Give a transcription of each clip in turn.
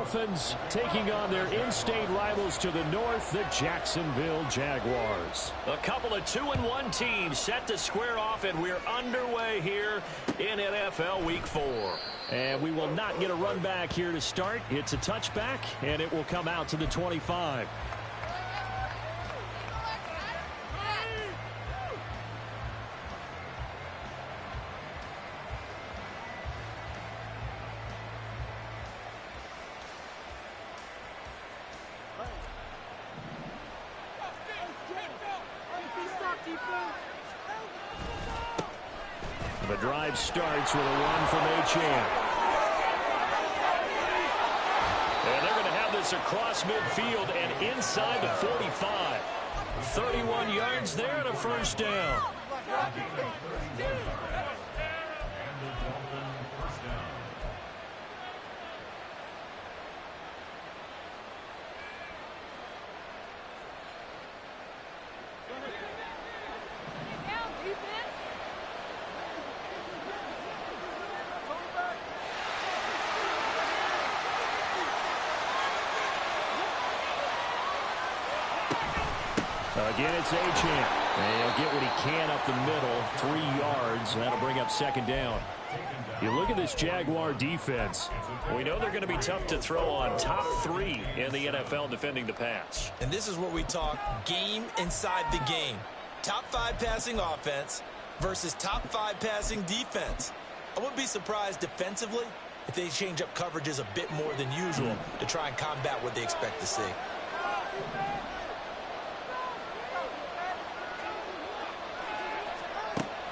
Dolphins taking on their in-state rivals to the north, the Jacksonville Jaguars. A couple of 2-1 teams set to square off, and we're underway here in NFL Week 4. And we will not get a run back here to start. It's a touchback, and it will come out to the 25. The drive starts with a run from Achane. And they're going to have this across midfield and inside the 45. 31 yards there and a first down. Again, it's Achane. And he'll get what he can up the middle, 3 yards. That'll bring up second down. You look at this Jaguar defense. We know they're going to be tough to throw on. Top 3 in the NFL defending the pass. And this is what we talk game inside the game. Top 5 passing offense versus top 5 passing defense. I wouldn't be surprised defensively if they change up coverages a bit more than usual to try and combat what they expect to see.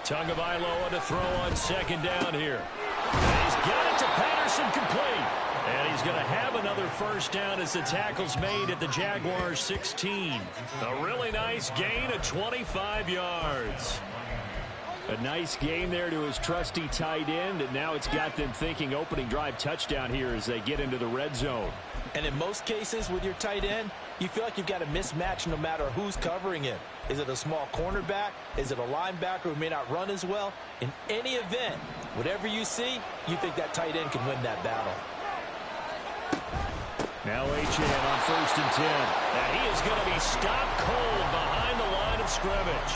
Tagovailoa to throw on second down here. And he's got it to Patterson, complete. And he's going to have another first down as the tackle's made at the Jaguars' 16. A really nice gain of 25 yards. A nice game there to his trusty tight end, and now it's got them thinking opening drive touchdown here as they get into the red zone. And in most cases with your tight end, you feel like you've got a mismatch no matter who's covering it. Is it a small cornerback? Is it a linebacker who may not run as well? In any event, whatever you see, you think that tight end can win that battle. Now Achane on 1st and 10. And he is going to be stopped cold behind the line of scrimmage.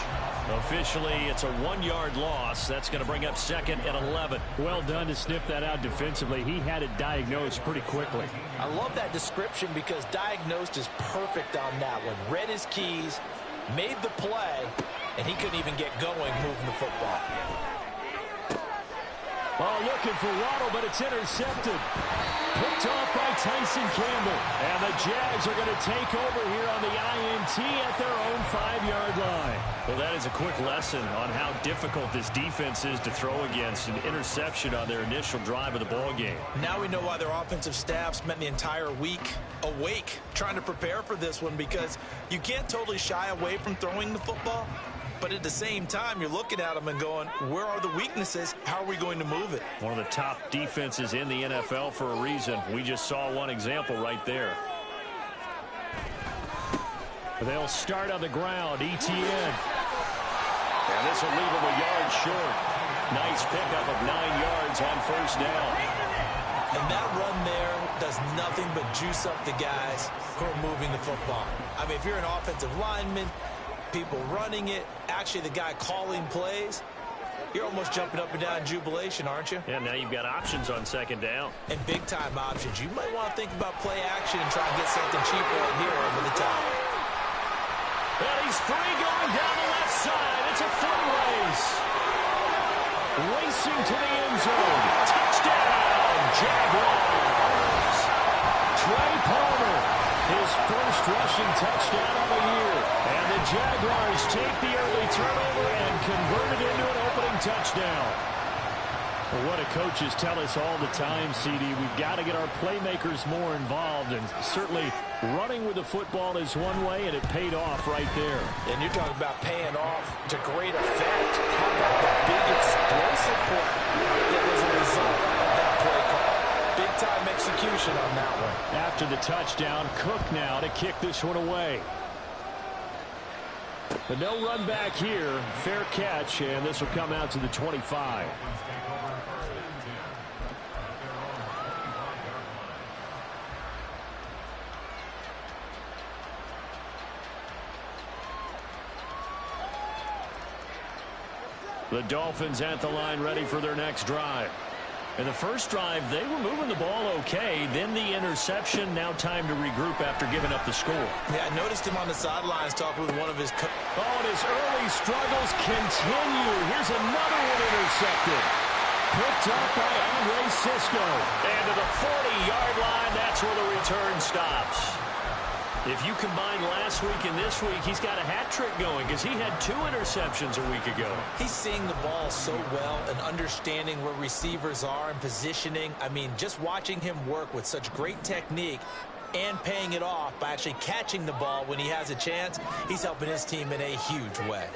Officially, it's a 1-yard loss. That's going to bring up second and 11. Well done to sniff that out defensively. He had it diagnosed pretty quickly. I love that description because diagnosed is perfect on that one. Read his keys, made the play, and he couldn't even get going moving the football. Oh, looking for Waddle, but it's intercepted. Picked off by Tyson Campbell. And the Jags are going to take over here on the INT at their own 5-yard line. Well, that is a quick lesson on how difficult this defense is to throw against. An interception on their initial drive of the ball game. Now we know why their offensive staff spent the entire week awake trying to prepare for this one, because you can't totally shy away from throwing the football. But at the same time, you're looking at them and going, where are the weaknesses? How are we going to move it? One of the top defenses in the NFL for a reason. We just saw one example right there. They'll start on the ground. ETN. And this will leave him a yard short. Nice pickup of 9 yards on first down. And that run there does nothing but juice up the guys who are moving the football. I mean, if you're an offensive lineman, people running it, actually the guy calling plays, you're almost jumping up and down in jubilation, aren't you? Yeah, now you've got options on second down. And big-time options. You might want to think about play action and try and get something cheap right here over the top. And he's free going down the left side. It's a foot race. Racing to the end zone. Touchdown, Jaguars. Trey Palmer, his first rushing touchdown of the year. And the Jaguars take the early turnover and convert it into an opening touchdown. Well, what do coaches tell us all the time, CD? We've got to get our playmakers more involved, and certainly running with the football is one way, and it paid off right there. And you're talking about paying off to great effect. How about the big explosive play that was a result of that play call? Big-time execution on that one. After the touchdown, Cook now to kick this one away. But no run back here. Fair catch, and this will come out to the 25. The Dolphins at the line ready for their next drive. In the first drive, they were moving the ball okay. Then the interception. Now time to regroup after giving up the score. Yeah, I noticed him on the sidelines talking with one of his Oh, and his early struggles continue. Here's another one intercepted. Picked up by Andre Cisco. And to the 40-yard line, that's where the return stops. If you combine last week and this week, he's got a hat trick going because he had 2 interceptions a week ago. He's seeing the ball so well and understanding where receivers are and positioning. I mean, just watching him work with such great technique and paying it off by actually catching the ball when he has a chance, he's helping his team in a huge way.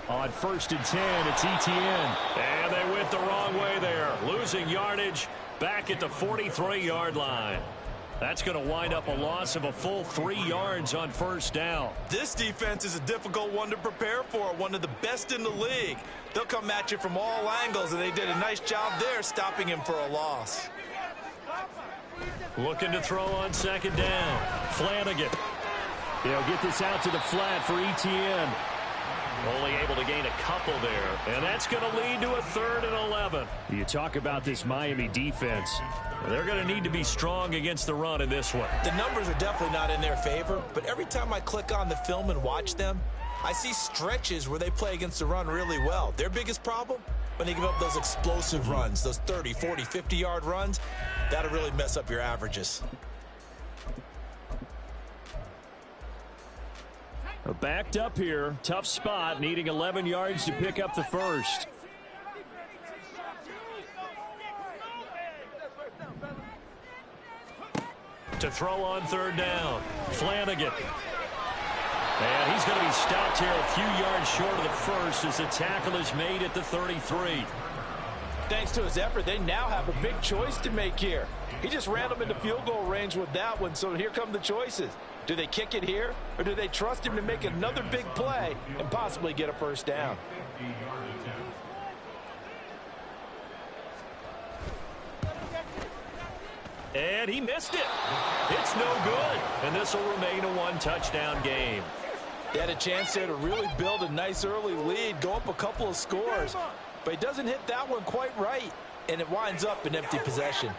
On 1st and 10, it's Etienne. And they went the wrong way there. Losing yardage back at the 43-yard line. That's going to wind up a loss of a full 3 yards on 1st down. This defense is a difficult one to prepare for, one of the best in the league. They'll come at you from all angles, and they did a nice job there stopping him for a loss. Looking to throw on 2nd down. Flanagan. They'll get this out to the flat for Etienne. Only able to gain a couple there. And that's going to lead to a 3rd and 11. You talk about this Miami defense. They're going to need to be strong against the run in this one. The numbers are definitely not in their favor, but every time I click on the film and watch them, I see stretches where they play against the run really well. Their biggest problem? When they give up those explosive runs, those 30, 40, 50-yard runs, that'll really mess up your averages. Backed up here. Tough spot. Needing 11 yards to pick up the first. To throw on 3rd down. Flanagan. And he's going to be stopped here a few yards short of the first as the tackle is made at the 33. Thanks to his effort, they now have a big choice to make here. He just ran them into field goal range with that one, so here come the choices. Do they kick it here, or do they trust him to make another big play and possibly get a 1st down? And he missed it. It's no good. And this will remain a 1-touchdown game. They had a chance there to really build a nice early lead, go up a couple of scores. But he doesn't hit that one quite right, and it winds up an empty possession.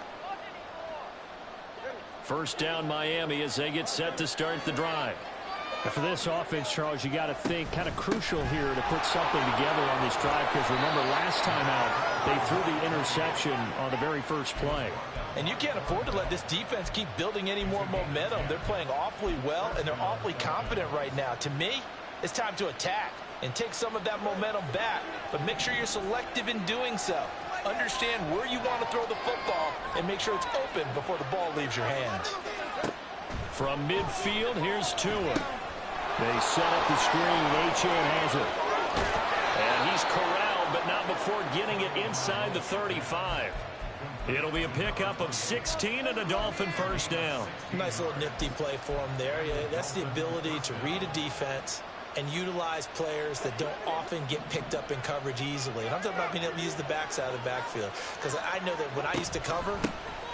1st down Miami as they get set to start the drive. And for this offense, Charles, you got to think kind of crucial here to put something together on this drive because remember last time out they threw the interception on the very first play. And you can't afford to let this defense keep building any more momentum. They're playing awfully well, and they're awfully confident right now. To me, it's time to attack and take some of that momentum back, but make sure you're selective in doing so. Understand where you want to throw the football and make sure it's open before the ball leaves your hands. From midfield, here's Tua. They set up the screen. Achane has it. And he's corralled, but not before getting it inside the 35. It'll be a pickup of 16 and a Dolphin 1st down. Nice little nifty play for him there. Yeah, that's the ability to read a defense and utilize players that don't often get picked up in coverage easily. And I'm talking about being able to use the backside of the backfield. Because I know that when I used to cover,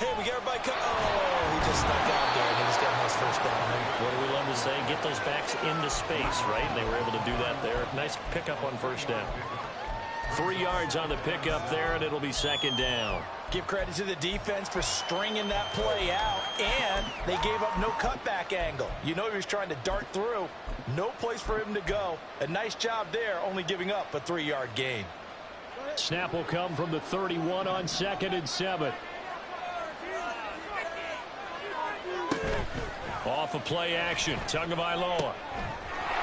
hey, we got everybody covered. Oh, he just snuck out there, and he just got a nice 1st down. What do we love to say? Get those backs into space, right? And they were able to do that there. Nice pickup on 1st down. 3 yards on the pickup there, and it'll be 2nd down. Give credit to the defense for stringing that play out, and they gave up no cutback angle. You know he was trying to dart through. No place for him to go. A nice job there, only giving up a 3-yard gain. Snap will come from the 31 on 2nd and 7. Off of play action, Tagovailoa.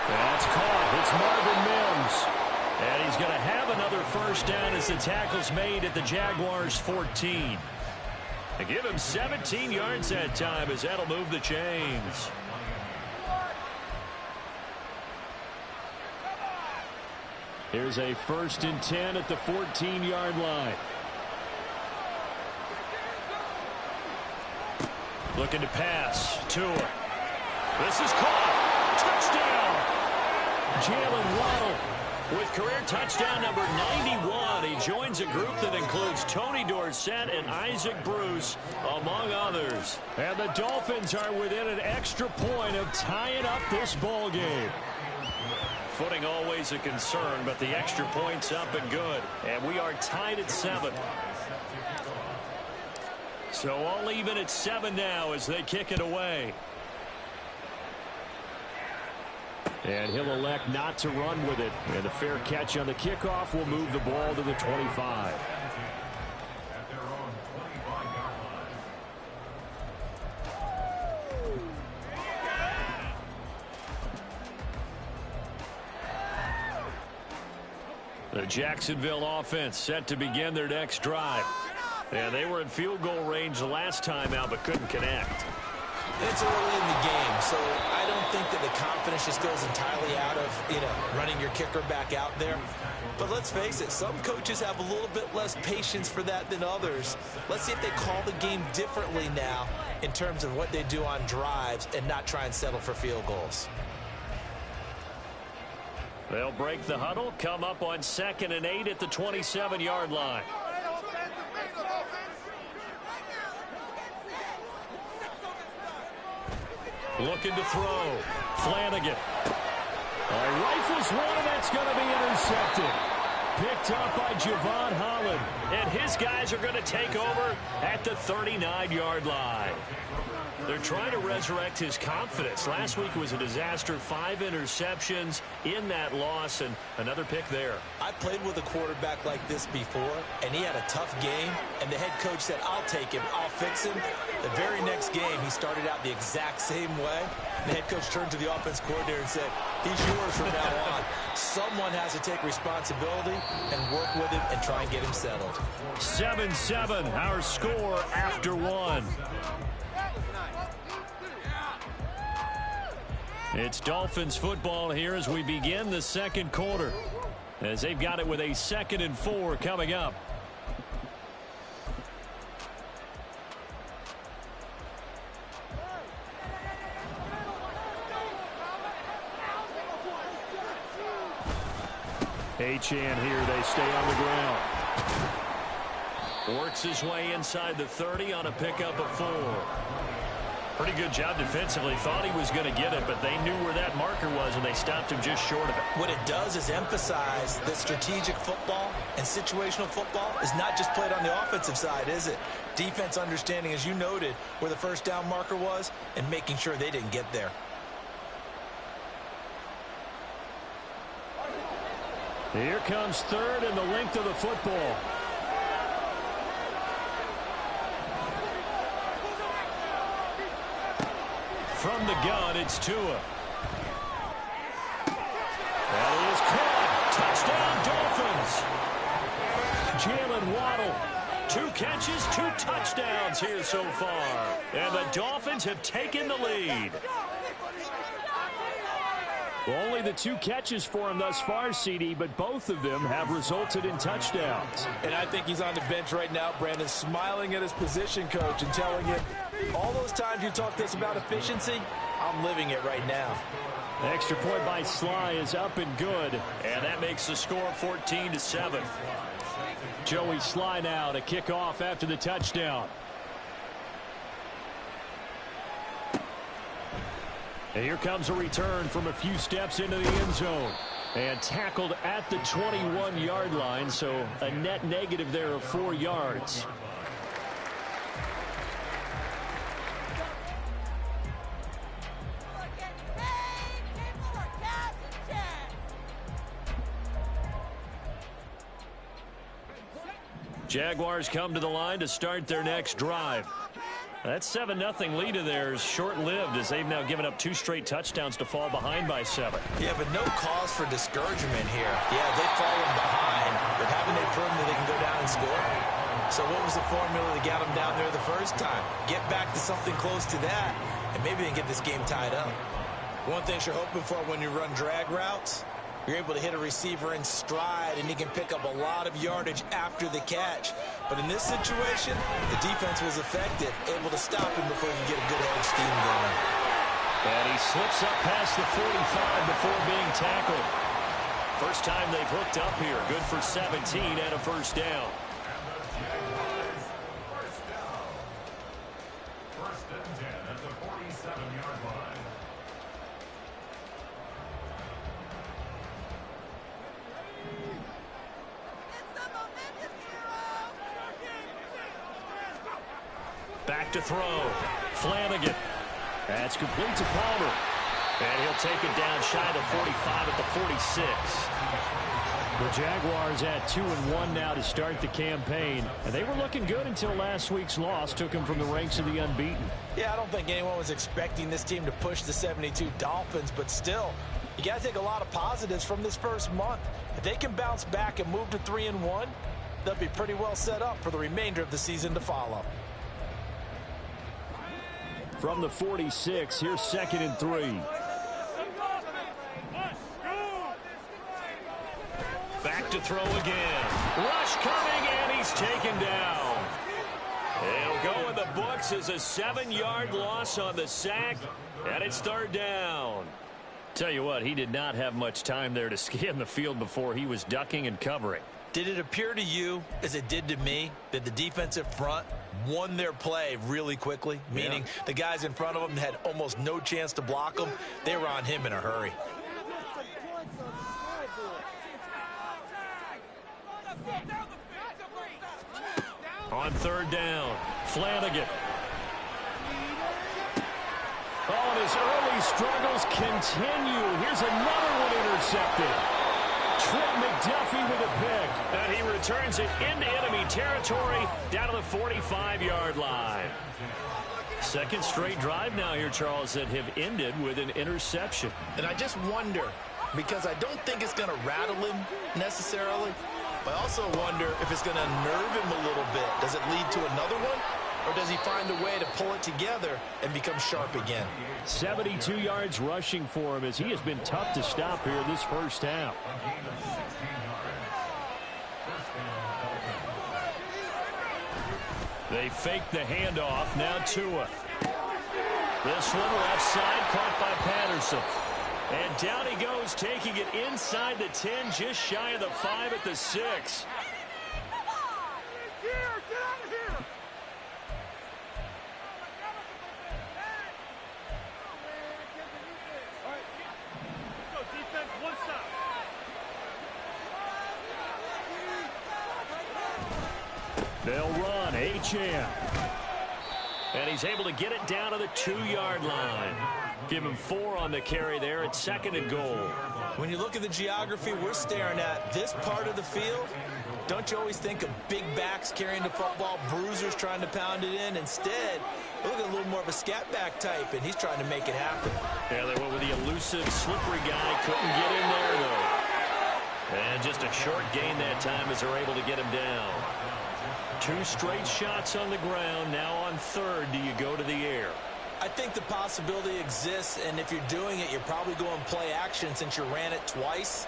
That's caught. It's Marvin Mims. And he's going to have another 1st down as the tackle's made at the Jaguars 14. They give him 17 yards that time as that'll move the chains. Here's a 1st and 10 at the 14-yard line. Looking to pass. Tua. This is caught. Touchdown. Jalen Waddle With career touchdown number 91, he joins a group that includes Tony Dorsett and Isaac Bruce, among others. And the Dolphins are within an extra point of tying up this ball game. Footing always a concern, but the extra point's up and good. And we are tied at 7. So all even at 7 now as they kick it away. And he'll elect not to run with it. And a fair catch on the kickoff will move the ball to the 25. The Jacksonville offense set to begin their next drive. And they were in field goal range the last time out but couldn't connect. It's early in the game, so I don't think that the confidence just goes entirely out of, running your kicker back out there. But let's face it, some coaches have a little bit less patience for that than others. Let's see if they call the game differently now in terms of what they do on drives and not try and settle for field goals. They'll break the huddle, come up on 2nd and 8 at the 27-yard line. Looking to throw. Flanagan. Rifles one, and that's going to be intercepted. Picked up by Javon Holland. And his guys are going to take over at the 39-yard line. They're trying to resurrect his confidence. Last week was a disaster. 5 interceptions in that loss, and another pick there. I played with a quarterback like this before, and he had a tough game, and the head coach said, I'll take him, I'll fix him. The very next game, he started out the exact same way. The head coach turned to the offense coordinator and said, he's yours from now on. Someone has to take responsibility and work with him and try and get him settled. 7-7, our score after 1. It's Dolphins football here as we begin the second quarter, as they've got it with a 2nd and 4 coming up. Achane here, they stay on the ground. Works his way inside the 30 on a pickup of 4. Pretty good job defensively. Thought he was going to get it, but they knew where that marker was, and they stopped him just short of it. What it does is emphasize that strategic football and situational football is not just played on the offensive side, is it? Defense understanding, as you noted, where the first down marker was and making sure they didn't get there. Here comes 3rd and the length of the football. From the gun, it's Tua. That is caught. Touchdown, Dolphins. Jalen Waddle. 2 catches, 2 touchdowns here so far. And the Dolphins have taken the lead. Well, only the 2 catches for him thus far, CD, but both of them have resulted in touchdowns. And I think he's on the bench right now, Brandon, smiling at his position coach and telling him, all those times you talked to us about efficiency, I'm living it right now. Extra point by Sly is up and good. And that makes the score 14-7. Joey Sly now to kick off after the touchdown. And here comes a return from a few steps into the end zone. And tackled at the 21-yard line, so a net negative there of 4 yards. Jaguars come to the line to start their next drive. That 7-0 lead of theirs short-lived as they've now given up 2 straight touchdowns to fall behind by 7. Yeah, but no cause for discouragement here. Yeah, they've fallen behind, but haven't they proven that they can go down and score? So what was the formula that got them down there the first time? Get back to something close to that, and maybe they can get this game tied up. One thing you're hoping for when you run drag routes, you're able to hit a receiver in stride, and he can pick up a lot of yardage after the catch. But in this situation, the defense was effective, able to stop him before he could get a good head of steam going. And he slips up past the 45 before being tackled. First time they've hooked up here. Good for 17 and a first down. First and 10 at the 47-yard line. Back to throw. Flanagan. That's complete to Palmer. And he'll take it down shy of the 45 at the 46. The Jaguars at 2-1 now to start the campaign. And they were looking good until last week's loss took them from the ranks of the unbeaten. Yeah, I don't think anyone was expecting this team to push the 72 Dolphins, but still, you got to take a lot of positives from this first month. If they can bounce back and move to 3-1, they'll be pretty well set up for the remainder of the season to follow. From the 46, here's 2nd and 3. Back to throw again. Rush coming, and he's taken down. It'll go in the books as a 7-yard loss on the sack, and it's 3rd down. Tell you what, he did not have much time there to scan the field before he was ducking and covering. Did it appear to you, as it did to me, that the defensive front won their play really quickly? Meaning the guys in front of them had almost no chance to block them. They were on him in a hurry. On 3rd down, Flanagan. Oh, and his early struggles continue. Here's another one intercepted. Trent McDuffie with a pick. And he returns it into enemy territory down to the 45-yard line. Second straight drive now here, Charles, that have ended with an interception. And I just wonder, because I don't think it's going to rattle him necessarily, but I also wonder if it's going to nerve him a little bit. Does it lead to another one? Or does he find a way to pull it together and become sharp again? 72 yards rushing for him as he has been tough to stop here this first half. They fake the handoff. Now Tua. This one left side caught by Patterson. And down he goes, taking it inside the 10, just shy of the 5 at the 6. They'll run. Achane. And he's able to get it down to the 2-yard line. Give him 4 on the carry there at 2nd and goal. When you look at the geography we're staring at, this part of the field, don't you always think of big backs carrying the football, bruisers trying to pound it in? Instead, look at a little more of a scat back type, and he's trying to make it happen. Yeah, they went with the elusive, slippery guy. Couldn't get in there, though. And just a short gain that time as they're able to get him down. 2 straight shots on the ground. Now on 3rd, do you go to the air? I think the possibility exists, and if you're doing it, you're probably going play action since you ran it twice.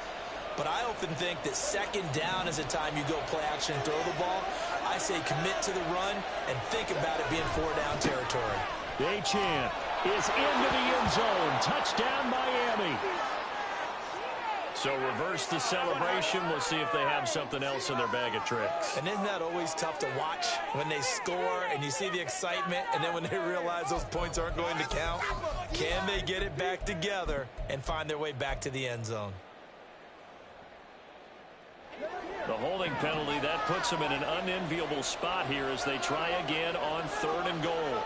But I often think that 2nd down is a time you go play action and throw the ball. I say commit to the run and think about it being 4-down territory. Achane is into the end zone. Touchdown, Miami. So reverse the celebration. We'll see if they have something else in their bag of tricks. And isn't that always tough to watch when they score and you see the excitement, and then when they realize those points aren't going to count? Can they get it back together and find their way back to the end zone? The holding penalty, that puts them in an unenviable spot here as they try again on 3rd and goal.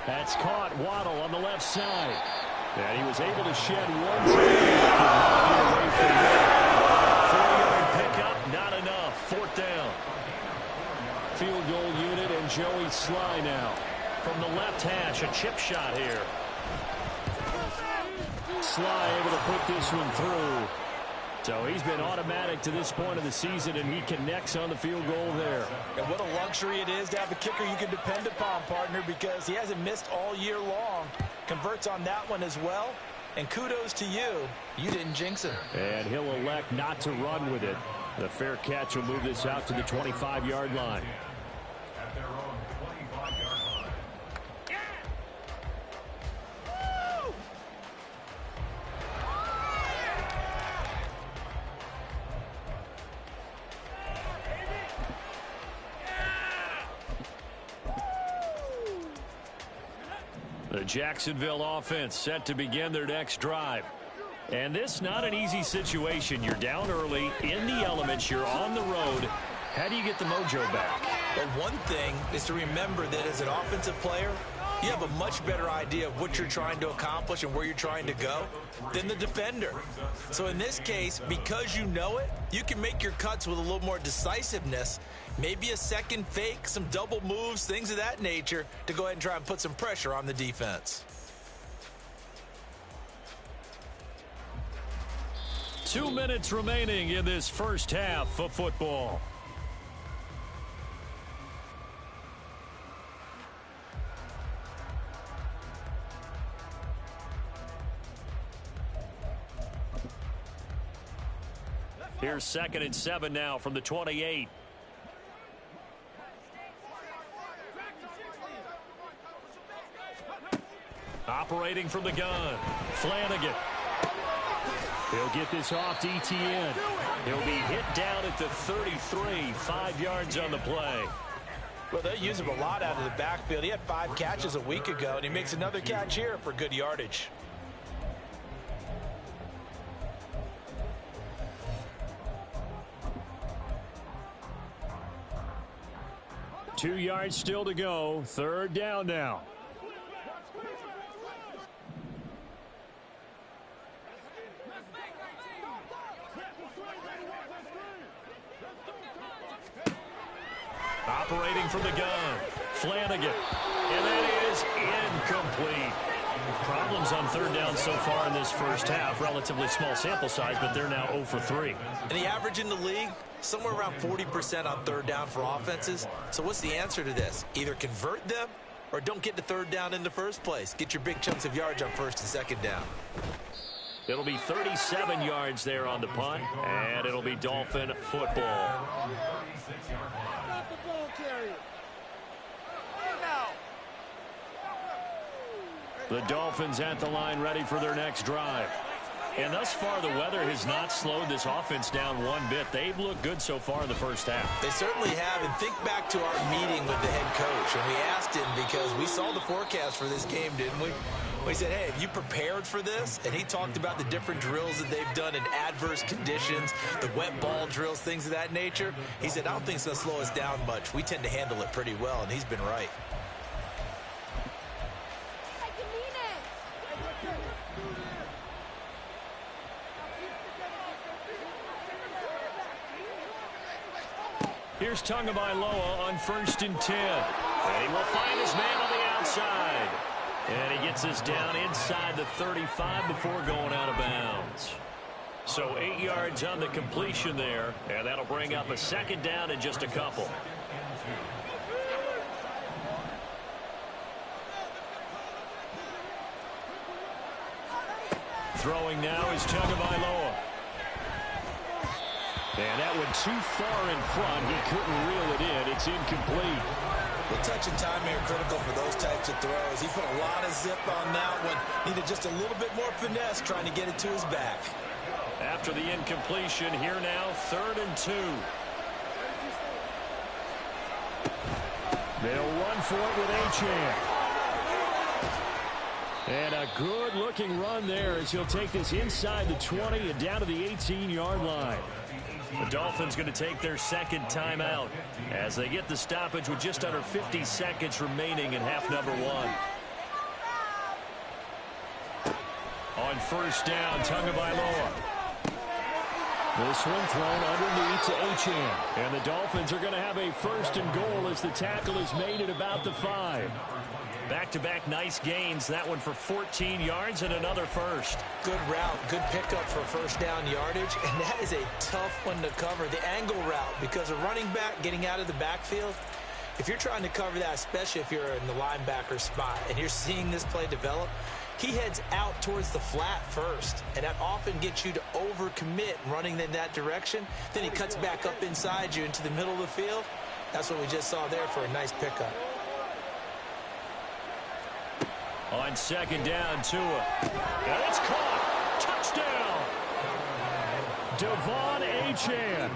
That's caught. Waddle on the left side. And he was able to shed one tackle. 4-yard pickup, not enough. 4th down. Field goal unit and Joey Sly now. From the left hash, a chip shot here. Sly able to put this one through. So he's been automatic to this point of the season, and he connects on the field goal there. And what a luxury it is to have a kicker you can depend upon, partner, because he hasn't missed all year long. Converts on that one as well. And kudos to you. You didn't jinx him. And he'll elect not to run with it. The fair catch will move this out to the 25-yard line. The Jacksonville offense set to begin their next drive. And this not an easy situation. You're down early, in the elements, you're on the road. How do you get the mojo back? Well, one thing is to remember that as an offensive player, you have a much better idea of what you're trying to accomplish and where you're trying to go than the defender. So in this case, because you know it, you can make your cuts with a little more decisiveness, maybe a second fake, some double moves, things of that nature, to go ahead and try and put some pressure on the defense. 2 minutes remaining in this first half of football. Here's 2nd and 7 now from the 28. Operating from the gun, Flanagan. He'll get this off to ETN. He'll be hit down at the 33, 5 yards on the play. Well, they use him a lot out of the backfield. He had 5 catches a week ago, and he makes another catch here for good yardage. Two yards still to go. 3rd down now. Operating from the gun, Flanagan. And that is incomplete. Problems on 3rd down so far in this first half. Relatively small sample size, but they're now 0 for 3. And the average in the league, somewhere around 40% on 3rd down for offenses. So what's the answer to this? Either convert them or don't get to 3rd down in the first place. Get your big chunks of yards on 1st and 2nd down. It'll be 37 yards there on the punt, and it'll be Dolphin football. The Dolphins at the line ready for their next drive. And thus far, the weather has not slowed this offense down one bit. They've looked good so far in the first half. They certainly have. And think back to our meeting with the head coach. And we asked him, because we saw the forecast for this game, didn't we? We said, hey, have you prepared for this? And he talked about the different drills that they've done in adverse conditions, the wet ball drills, things of that nature. He said, I don't think it's going to slow us down much. We tend to handle it pretty well, and he's been right. Here's Tagovailoa on 1st and 10. And he will find his man on the outside. And he gets this down inside the 35 before going out of bounds. So 8 yards on the completion there. And that'll bring up a 2nd down in just a couple. Throwing now is Tagovailoa. And that went too far in front. He couldn't reel it in. It's incomplete. The touch and time are critical for those types of throws. He put a lot of zip on that one. Needed just a little bit more finesse trying to get it to his back. After the incompletion, here now, 3rd and 2. They'll run for it with Achane. And a good-looking run there as he'll take this inside the 20 and down to the 18-yard line. The Dolphins going to take their 2nd timeout as they get the stoppage with just under 50 seconds remaining in half number 1. On 1st down, Tagovailoa. This one thrown underneath to Achane. And the Dolphins are going to have a 1st and goal as the tackle is made at about the 5. Back-to-back nice gains. That one for 14 yards and another 1st. Good route, good pickup for 1st down yardage, and that is a tough one to cover, the angle route, because a running back getting out of the backfield, if you're trying to cover that, especially if you're in the linebacker spot and you're seeing this play develop, he heads out towards the flat first, and that often gets you to overcommit running in that direction. Then he cuts back up inside you into the middle of the field. That's what we just saw there for a nice pickup. On 2nd down, Tua. And it's caught. Touchdown. Devon Achane.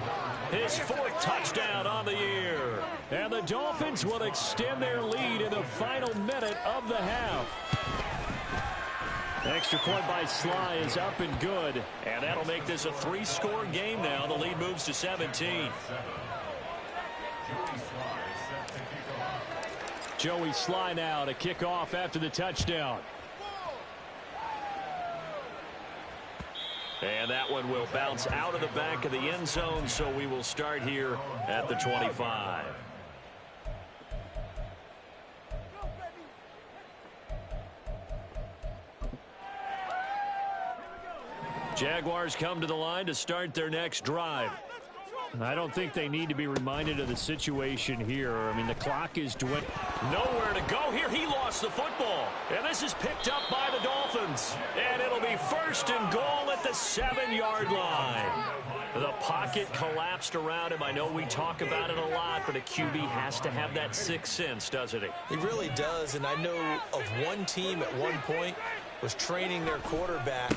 His 4th touchdown on the year. And the Dolphins will extend their lead in the final minute of the half. Extra point by Sly is up and good. And that'll make this a 3-score game now. The lead moves to 17. Joey Sly now to kick off after the touchdown. And that one will bounce out of the back of the end zone, so we will start here at the 25. Jaguars come to the line to start their next drive. I don't think they need to be reminded of the situation here. I mean, the clock is dwindling. Nowhere to go here. He lost the football. And this is picked up by the Dolphins. And it'll be 1st and goal at the 7-yard line. The pocket collapsed around him. I know we talk about it a lot, but a QB has to have that sixth sense, doesn't he? He really does. And I know of one team at one point was training their quarterback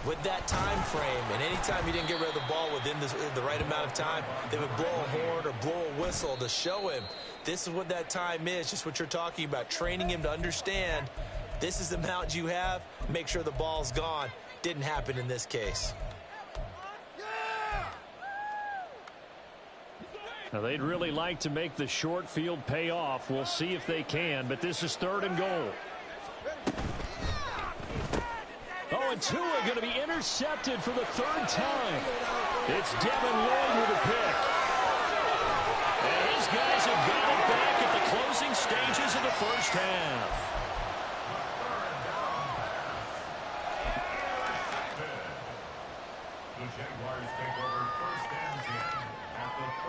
with that time frame, and anytime he didn't get rid of the ball within the right amount of time, they would blow a horn or blow a whistle to show him this is what that time is, just what you're talking about, training him to understand this is the amount you have, make sure the ball's gone. Didn't happen in this case. Now, they'd really like to make the short field pay off. We'll see if they can, but this is 3rd and goal. Oh, and Tua going to be intercepted for the 3rd time. It's Devin Lloyd with a pick. And his guys have got it back at the closing stages of the first half.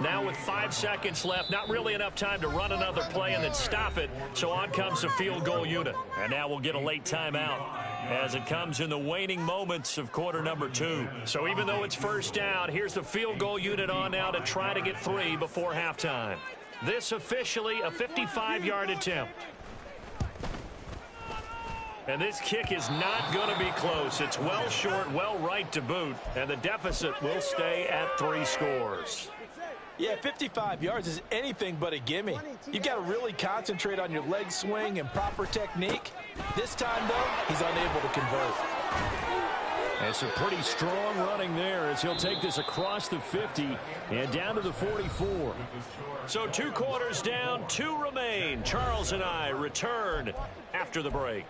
Now with 5 seconds left, not really enough time to run another play and then stop it. So on comes the field goal unit. And now we'll get a late timeout as it comes in the waning moments of quarter number 2. So even though it's 1st down, here's the field goal unit on now to try to get 3 before halftime. This officially a 55-yard attempt. And this kick is not going to be close. It's well short, well right to boot. And the deficit will stay at 3 scores. Yeah, 55 yards is anything but a gimme. You've got to really concentrate on your leg swing and proper technique. This time, though, he's unable to convert. And some pretty strong running there as he'll take this across the 50 and down to the 44. So 2 quarters down, 2 remain. Charles and I return after the break.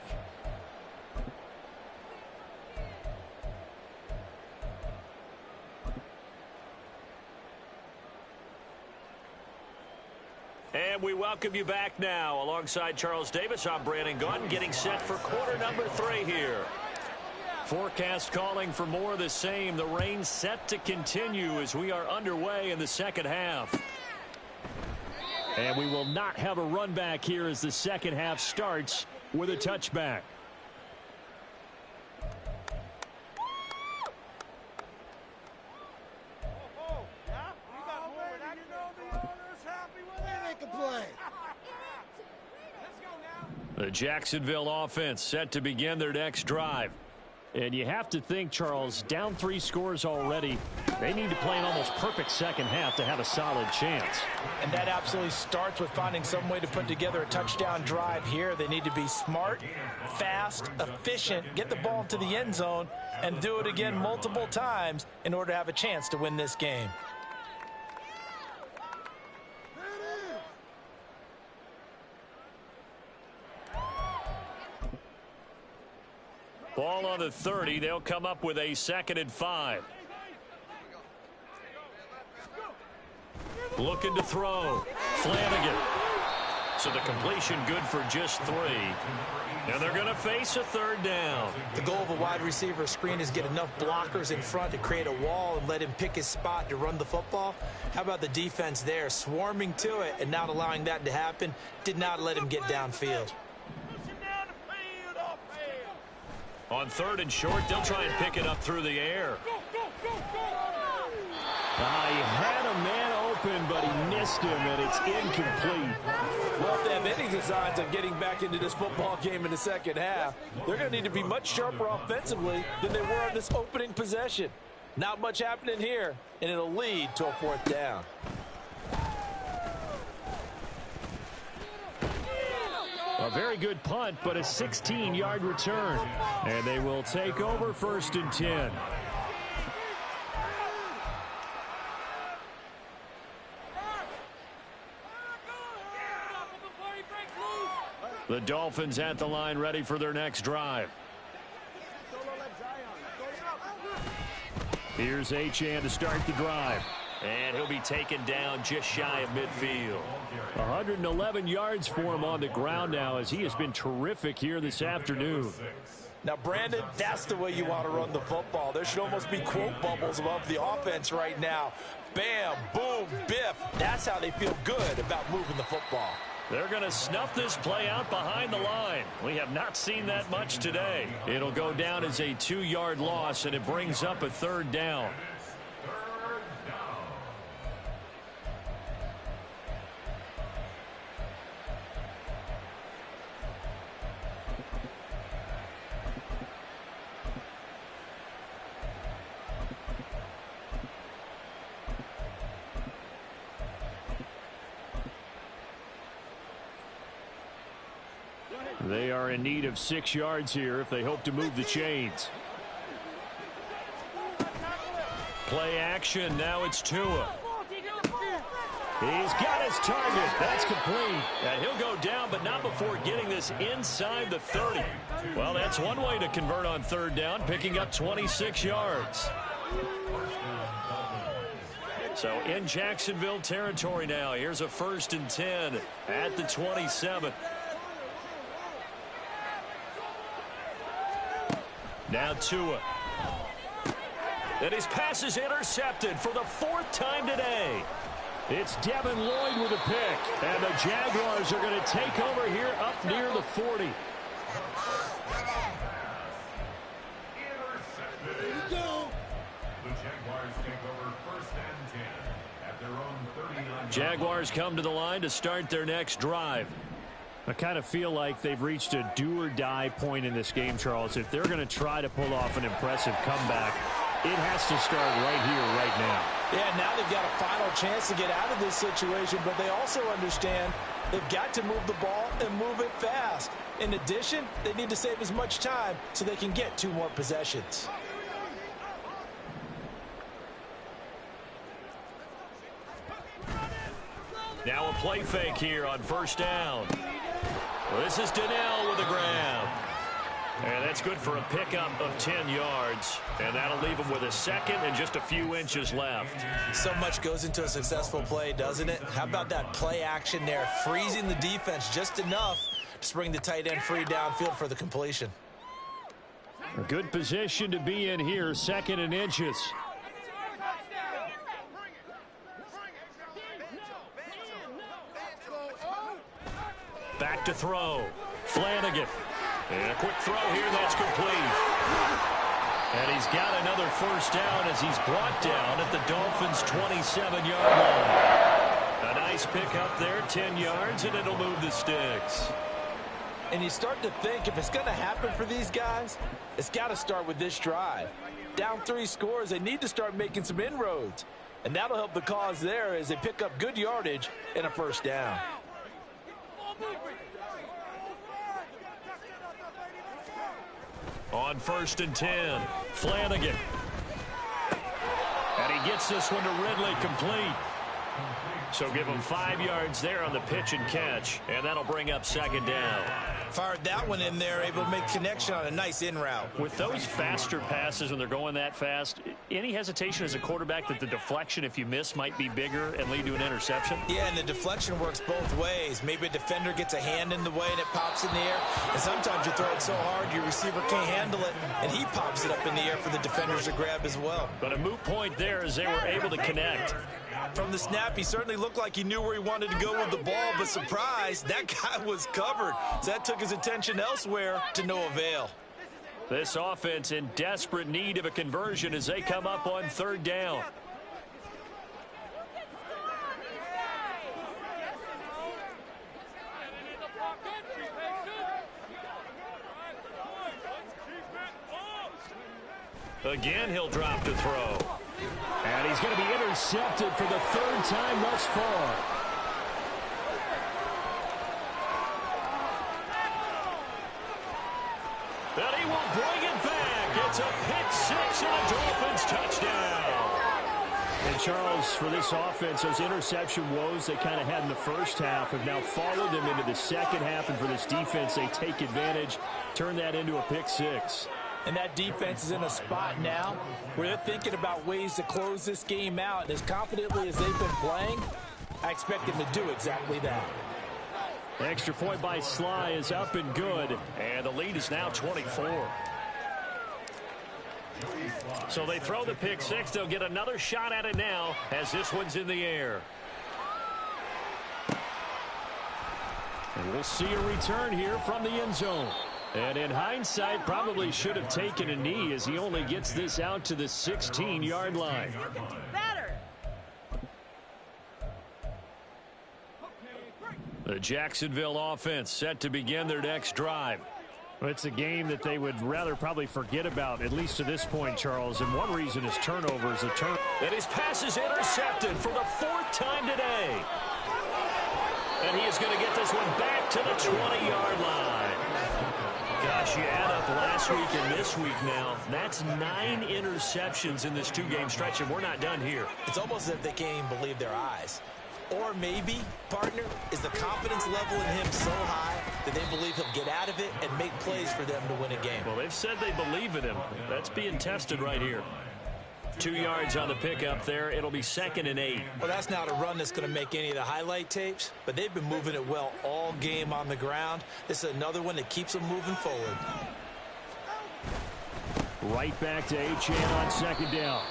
And we welcome you back now. Alongside Charles Davis, I'm Brandon Gunn, getting set for quarter number 3 here. Forecast calling for more of the same. The rain set to continue as we are underway in the second half. And we will not have a run back here as the second half starts with a touchback. The Jacksonville offense set to begin their next drive. And you have to think, Charles, down 3 scores already. They need to play an almost perfect second half to have a solid chance. And that absolutely starts with finding some way to put together a touchdown drive here. They need to be smart, fast, efficient, get the ball to the end zone, and do it again multiple times in order to have a chance to win this game. Ball on the 30. They'll come up with a 2nd and 5. Looking to throw. Flanagan. So the completion good for just 3. And they're going to face a 3rd down. The goal of a wide receiver screen is get enough blockers in front to create a wall and let him pick his spot to run the football. How about the defense there? Swarming to it and not allowing that to happen. Did not let him get downfield. On 3rd and short, they'll try and pick it up through the air. He had a man open, but he missed him, and it's incomplete. Well, if they have any designs of getting back into this football game in the second half, they're going to need to be much sharper offensively than they were on this opening possession. Not much happening here, and it'll lead to a 4th down. A very good punt, but a 16-yard return. And they will take over 1st and 10. The Dolphins at the line, ready for their next drive. Here's Achane to start the drive. And he'll be taken down just shy of midfield. 111 yards for him on the ground now, as he has been terrific here this afternoon. Now, Brandon, that's the way you want to run the football. There should almost be quote bubbles above the offense right now. Bam, boom, biff. That's how they feel good about moving the football. They're going to snuff this play out behind the line. We have not seen that much today. It'll go down as a 2-yard loss, and it brings up a 3rd down. They are in need of 6 yards here if they hope to move the chains. Play action. Now it's Tua. He's got his target. That's complete. And he'll go down, but not before getting this inside the 30. Well, that's one way to convert on 3rd down, picking up 26 yards. So in Jacksonville territory now. Here's a 1st and 10 at the 27. Now Tua. And his pass is intercepted for the 4th time today. It's Devin Lloyd with a pick. And the Jaguars are going to take over here up near the 40. Jaguars come to the line to start their next drive. I kind of feel like they've reached a do-or-die point in this game, Charles. If they're going to try to pull off an impressive comeback, it has to start right here, right now. Yeah, now they've got a final chance to get out of this situation, but they also understand they've got to move the ball and move it fast. In addition, they need to save as much time so they can get 2 more possessions. Now a play fake here on 1st down. This is Donnell with a grab. And that's good for a pickup of 10 yards. And that'll leave him with a 2nd and just a few inches left. So much goes into a successful play, doesn't it? How about that play action there, freezing the defense just enough to bring the tight end free downfield for the completion. A good position to be in here, 2nd and inches. Back to throw. Flanagan. And a quick throw here, that's complete. And he's got another 1st down as he's brought down at the Dolphins' 27-yard line. A nice pick up there, 10 yards, and it'll move the sticks. And you start to think if it's going to happen for these guys, it's got to start with this drive. Down 3 scores, they need to start making some inroads. And that'll help the cause there as they pick up good yardage and a 1st down. On 1st and 10, Flanagan. And he gets this one to Ridley complete. So give him 5 yards there on the pitch and catch, and that'll bring up 2nd down. Fired that one in there, able to make connection on a nice in route. With those faster passes when they're going that fast, any hesitation as a quarterback that the deflection, if you miss, might be bigger and lead to an interception? Yeah, and the deflection works both ways. Maybe a defender gets a hand in the way and it pops in the air. And sometimes you throw it so hard your receiver can't handle it, and he pops it up in the air for the defenders to grab as well. But a moot point there as they were able to connect. From the snap, he certainly looked like he knew where he wanted to go with the ball, but surprise, that guy was covered. So that took his attention elsewhere to no avail. This offense in desperate need of a conversion as they come up on 3rd down. Again, he'll drop to throw. And he's going to be intercepted for the 3rd time thus far. bring it back. It's a pick six and a Dolphins touchdown. And Charles, for this offense, those interception woes they kind of had in the first half have now followed them into the second half. And for this defense, they take advantage, turn that into a pick six. And that defense is in a spot now where they're thinking about ways to close this game out. And as confidently as they've been playing, I expect them to do exactly that. The extra point by Sly is up and good. And the lead is now 24. So they throw the pick six. They'll get another shot at it now as this one's in the air. And we'll see a return here from the end zone. And in hindsight, probably should have taken a knee as he only gets this out to the 16-yard line. The Jacksonville offense set to begin their next drive. It's a game that they would rather probably forget about, at least to this point, Charles. And one reason is turnovers. And his pass is intercepted for the fourth time today. And he is going to get this one back to the 20-yard line. Gosh, you add up last week and this week now. That's 9 interceptions in this two-game stretch, and we're not done here. It's almost as if they can't even believe their eyes. Or maybe, partner, is the confidence level in him so high that they believe he'll get out of it and make plays for them to win a game. Well, they've said they believe in him. That's being tested right here. 2 yards on the pickup there. It'll be 2nd and 8. Well, that's not a run that's going to make any of the highlight tapes, but they've been moving it well all game on the ground. This is another one that keeps them moving forward. Right back to Achane on 2nd down.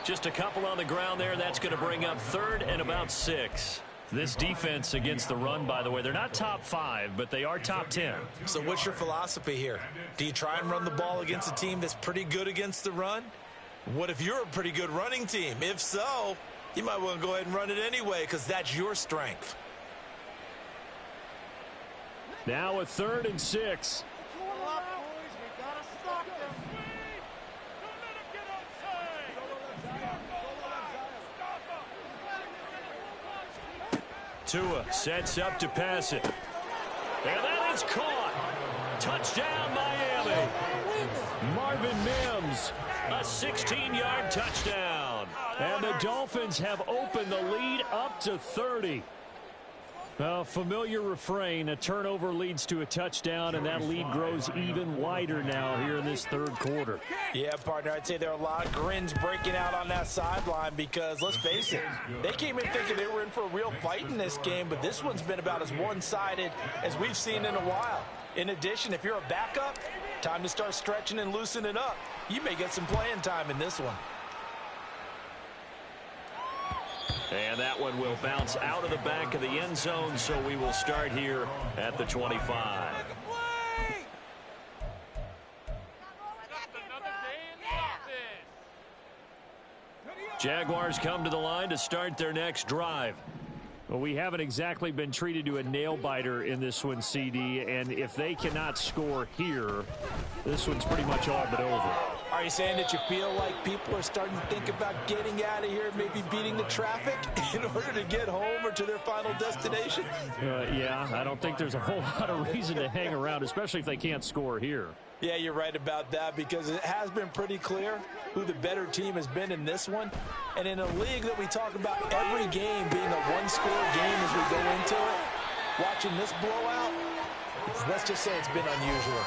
Just a couple on the ground there. That's going to bring up 3rd and about 6. This defense against the run, by the way, they're not top 5, but they are top 10. So what's your philosophy here? Do you try and run the ball against a team that's pretty good against the run? What if you're a pretty good running team? If so, you might want to go ahead and run it anyway because that's your strength. Now a 3rd and 6. Tua sets up to pass it. And that is caught. Touchdown, Miami. Marvin Mims. A 16-yard touchdown. And the Dolphins have opened the lead up to 30. A familiar refrain, a turnover leads to a touchdown, and that lead grows even wider now here in this 3rd quarter. Yeah, partner, I'd say there are a lot of grins breaking out on that sideline because, let's face it, they came in thinking they were in for a real fight in this game, but this one's been about as one-sided as we've seen in a while. In addition, if you're a backup, time to start stretching and loosening up. You may get some playing time in this one. And that one will bounce out of the back of the end zone, so we will start here at the 25. Jaguars come to the line to start their next drive. Well, we haven't exactly been treated to a nail-biter in this one, CD, and if they cannot score here, this one's pretty much all but over. Are you saying that you feel like people are starting to think about getting out of here, maybe beating the traffic in order to get home or to their final destination? Yeah, I don't think there's a whole lot of reason to hang around, especially if they can't score here. Yeah, you're right about that because it has been pretty clear who the better team has been in this one. And in a league that we talk about every game being a one-score game as we go into it, watching this blowout, let's just say it's been unusual.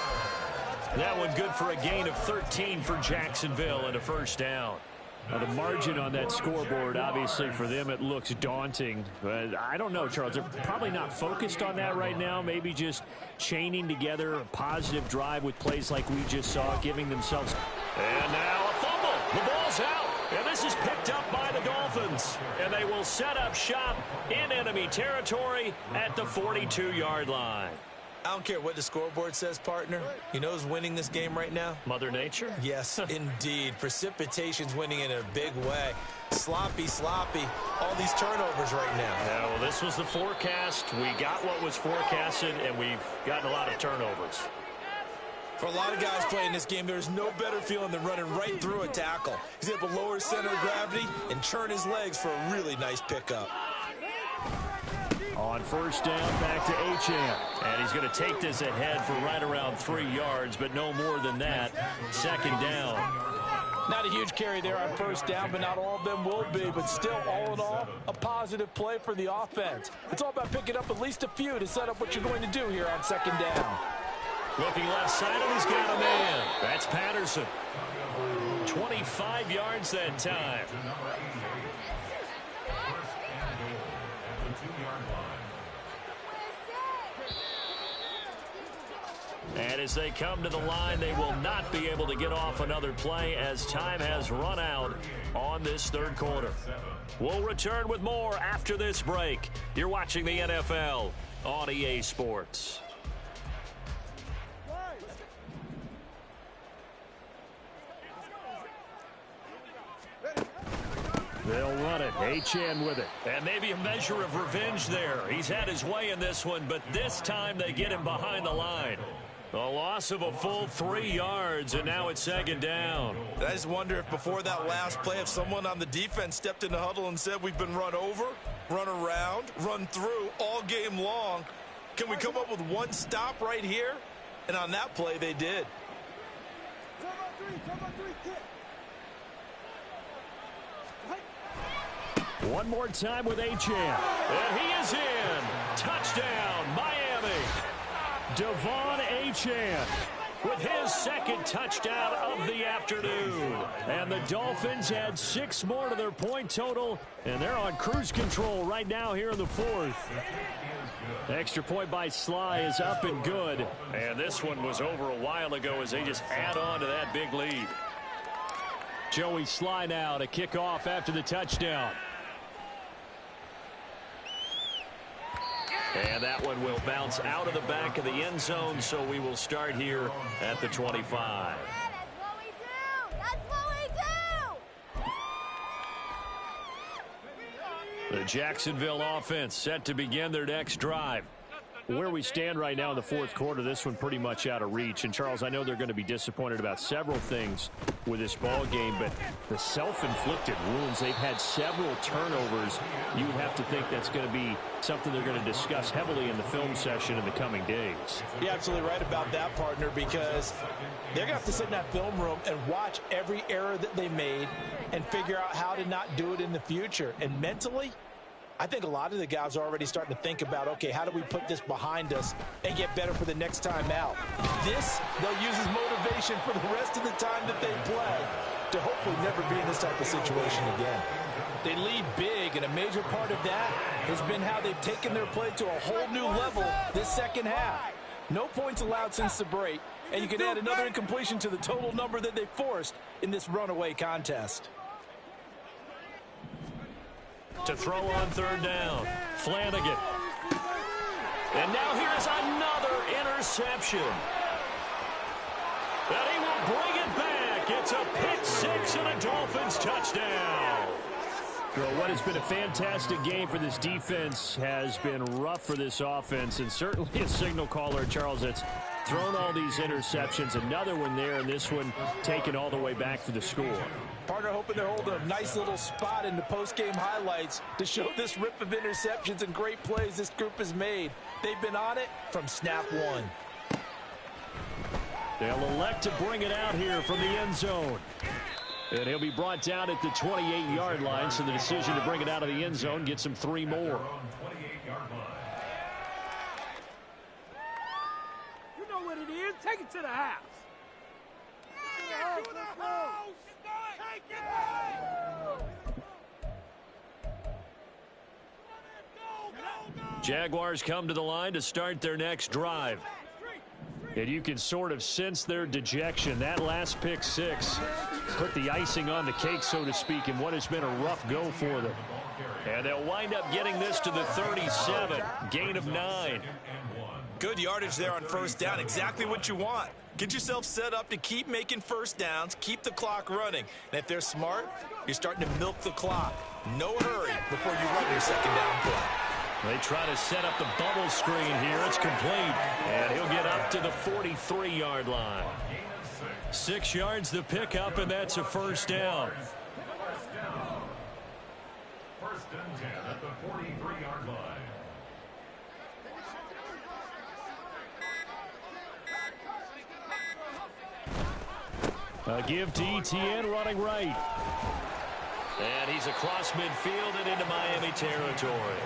That one good for a gain of 13 for Jacksonville and a 1st down. Now, the margin on that scoreboard, obviously, for them, it looks daunting. But I don't know, Charles. They're probably not focused on that right now. Maybe just chaining together a positive drive with plays like we just saw, giving themselves. And now a fumble. The ball's out. And this is picked up by the Dolphins. And they will set up shop in enemy territory at the 42-yard line. I don't care what the scoreboard says, partner. You know who's winning this game right now? Mother Nature? Yes, indeed. Precipitation's winning in a big way. Sloppy, all these turnovers right now. Yeah, well, this was the forecast. We got what was forecasted, and we've gotten a lot of turnovers. For a lot of guys playing this game, there's no better feeling than running right through a tackle. He's able to lower his center of gravity and churn his legs for a really nice pickup. Oh, On first down, back to Achane. And he's going to take this ahead for right around 3 yards, but no more than that. Second down. Not a huge carry there on first down, but not all of them will be. But still, all in all, a positive play for the offense. It's all about picking up at least a few to set up what you're going to do here on second down. Looking left side, and he's got a man. That's Patterson. 25 yards that time. And as they come to the line, they will not be able to get off another play as time has run out on this third quarter. We'll return with more after this break. You're watching the NFL on EA Sports. They'll run it. Achane with it. And maybe a measure of revenge there. He's had his way in this one, but this time they get him behind the line. A loss of a full 3 yards, and now it's second down. I just wonder if before that last play, if someone on the defense stepped in the huddle and said we've been run over, run around, run through all game long. Can we come up with one stop right here? And on that play, they did. One more time with Achane. And he is in. Touchdown, Miami. Devon Achane with his second touchdown of the afternoon. And the Dolphins add 6 more to their point total, and they're on cruise control right now here in the fourth. Extra point by Sly is up and good. And this one was over a while ago as they just add on to that big lead. Joey Sly now to kick off after the touchdown. And that one will bounce out of the back of the end zone, so we will start here at the 25. Yeah, that's what we do! That's what we do! The Jacksonville offense set to begin their next drive. Where we stand right now in the fourth quarter, this one pretty much out of reach. And, Charles, I know they're going to be disappointed about several things with this ball game, but the self-inflicted wounds, they've had several turnovers. You would have to think that's going to be something they're going to discuss heavily in the film session in the coming days. You're absolutely right about that, partner, because they're going to have to sit in that film room and watch every error that they made and figure out how to not do it in the future. And mentally, I think a lot of the guys are already starting to think about, okay, how do we put this behind us and get better for the next time out? This, they'll use as motivation for the rest of the time that they play to hopefully never be in this type of situation again. They lead big, and a major part of that has been how they've taken their play to a whole new level this second half. No points allowed since the break, and you can add another incompletion to the total number that they forced in this runaway contest. To throw on third down, Flanagan. And now here's another interception. And he will bring it back. It's a pick six and a Dolphins touchdown. Well, what has been a fantastic game for this defense has been rough for this offense, and certainly a signal caller, Charles, that's thrown all these interceptions. Another one there, and this one taken all the way back for the score. Partner hoping they're holding a nice little spot in the post-game highlights to show this rip of interceptions and great plays this group has made. They've been on it from snap one. They'll elect to bring it out here from the end zone. And he'll be brought down at the 28-yard line, so the decision to bring it out of the end zone gets him 3 more. You know what it is. Take it to the house. To the house. Take it. Jaguars come to the line to start their next drive. And you can sort of sense their dejection. That last pick six put the icing on the cake, so to speak, in what has been a rough go for them. And they'll wind up getting this to the 37. Gain of 9. Good yardage there on first down. Exactly what you want. Get yourself set up to keep making first downs, keep the clock running. And if they're smart, you're starting to milk the clock. No hurry before you run your second down play. They try to set up the bubble screen here. It's complete. And he'll get up to the 43-yard line. 6 yards the pickup, and that's a first down. First and 10 at the 43-yard line. A give to Etienne running right. And he's across midfield and into Miami territory.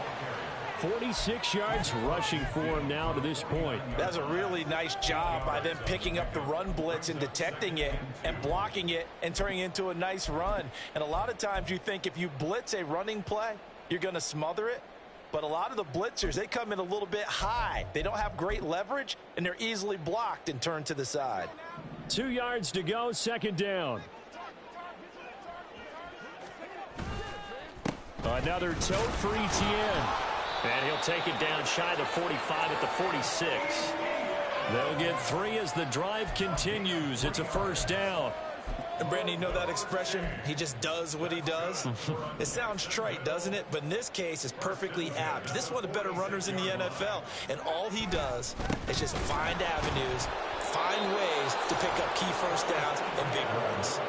46 yards rushing for him now to this point. That's a really nice job by them picking up the run blitz and detecting it and blocking it and turning it into a nice run. And a lot of times you think if you blitz a running play, you're going to smother it. But a lot of the blitzers, they come in a little bit high. They don't have great leverage, and they're easily blocked and turned to the side. 2 yards to go, second down. Another tote for Etienne. And he'll take it down shy of the 45 at the 46. They'll get 3 as the drive continues. It's a first down. And Brandon, you know that expression? He just does what he does. It sounds trite, doesn't it? But in this case, it's perfectly apt. This is one of the better runners in the NFL. And all he does is just find avenues, find ways to pick up key first downs and big runs.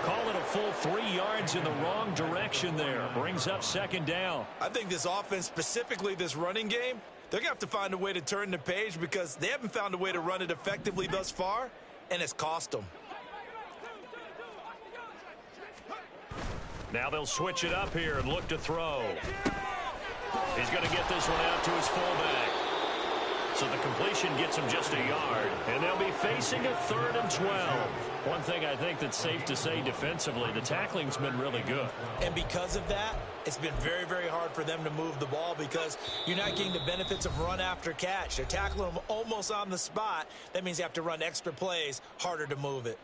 Call it a full 3 yards in the wrong direction there. Brings up second down. I think this offense, specifically this running game, they're going to have to find a way to turn the page because they haven't found a way to run it effectively thus far, and it's cost them. Now they'll switch it up here and look to throw. He's going to get this one out to his fullback. So the completion gets him just a yard. And they'll be facing a 3rd and 12. One thing I think that's safe to say defensively, the tackling's been really good. And because of that, it's been very, very hard for them to move the ball because you're not getting the benefits of run after catch. They're tackling them almost on the spot. That means you have to run extra plays, harder to move it.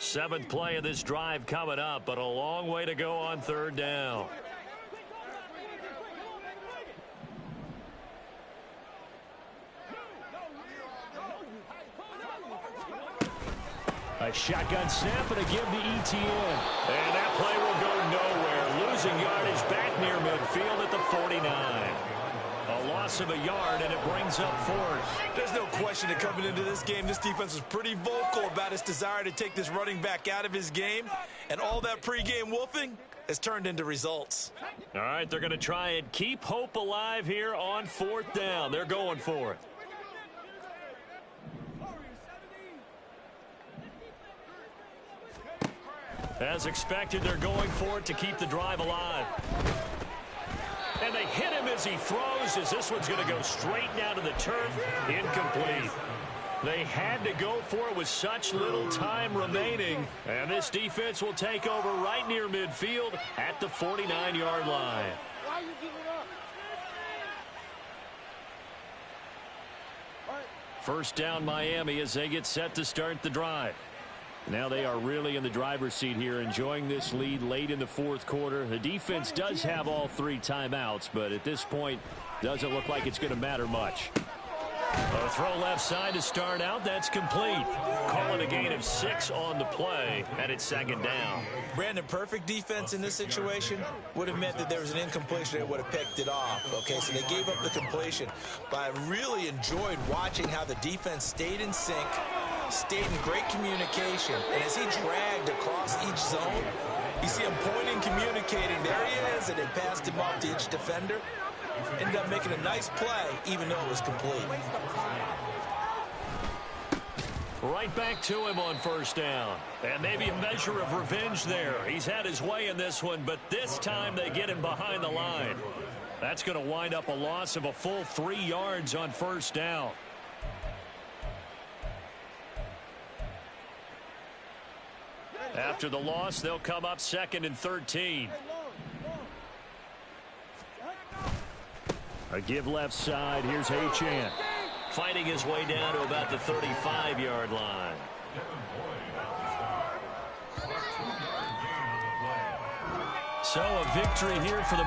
Seventh play of this drive coming up, but a long way to go on 3rd down. A shotgun snap and a give to Etienne. And that play will go nowhere. Losing yardage back near midfield at the 49. A loss of a yard, and it brings up 4th. There's no question that coming into this game, this defense was pretty vocal about its desire to take this running back out of his game. And all that pregame wolfing has turned into results. All right, they're going to try and keep hope alive here on 4th down. They're going for it. As expected, they're going for it to keep the drive alive. And they hit him as he throws, as this one's going to go straight down to the turf. Incomplete. They had to go for it with such little time remaining. And this defense will take over right near midfield at the 49-yard line. Why you giving up? First down Miami as they get set to start the drive. Now they are really in the driver's seat here, enjoying this lead late in the 4th quarter. The defense does have all 3 timeouts, but at this point, doesn't look like it's going to matter much. A throw left side to start out. That's complete. Call it a gain of 6 on the play, and it's 2nd down. Brandon, perfect defense in this situation would have meant that there was an incompletion. They would have picked it off. Okay, so they gave up the completion. But I really enjoyed watching how the defense stayed in sync, stayed in great communication. And as he dragged across each zone, you see him pointing, communicating. There he is, and they passed him off to each defender. Ended up making a nice play, even though it was complete. Right back to him on 1st down. And maybe a measure of revenge there. He's had his way in this one, but this time they get him behind the line. That's going to wind up a loss of a full 3 yards on 1st down. After the loss, they'll come up 2nd and 13. A give left side. Here's Achane. Fighting his way down to about the 35-yard line. So a victory here for the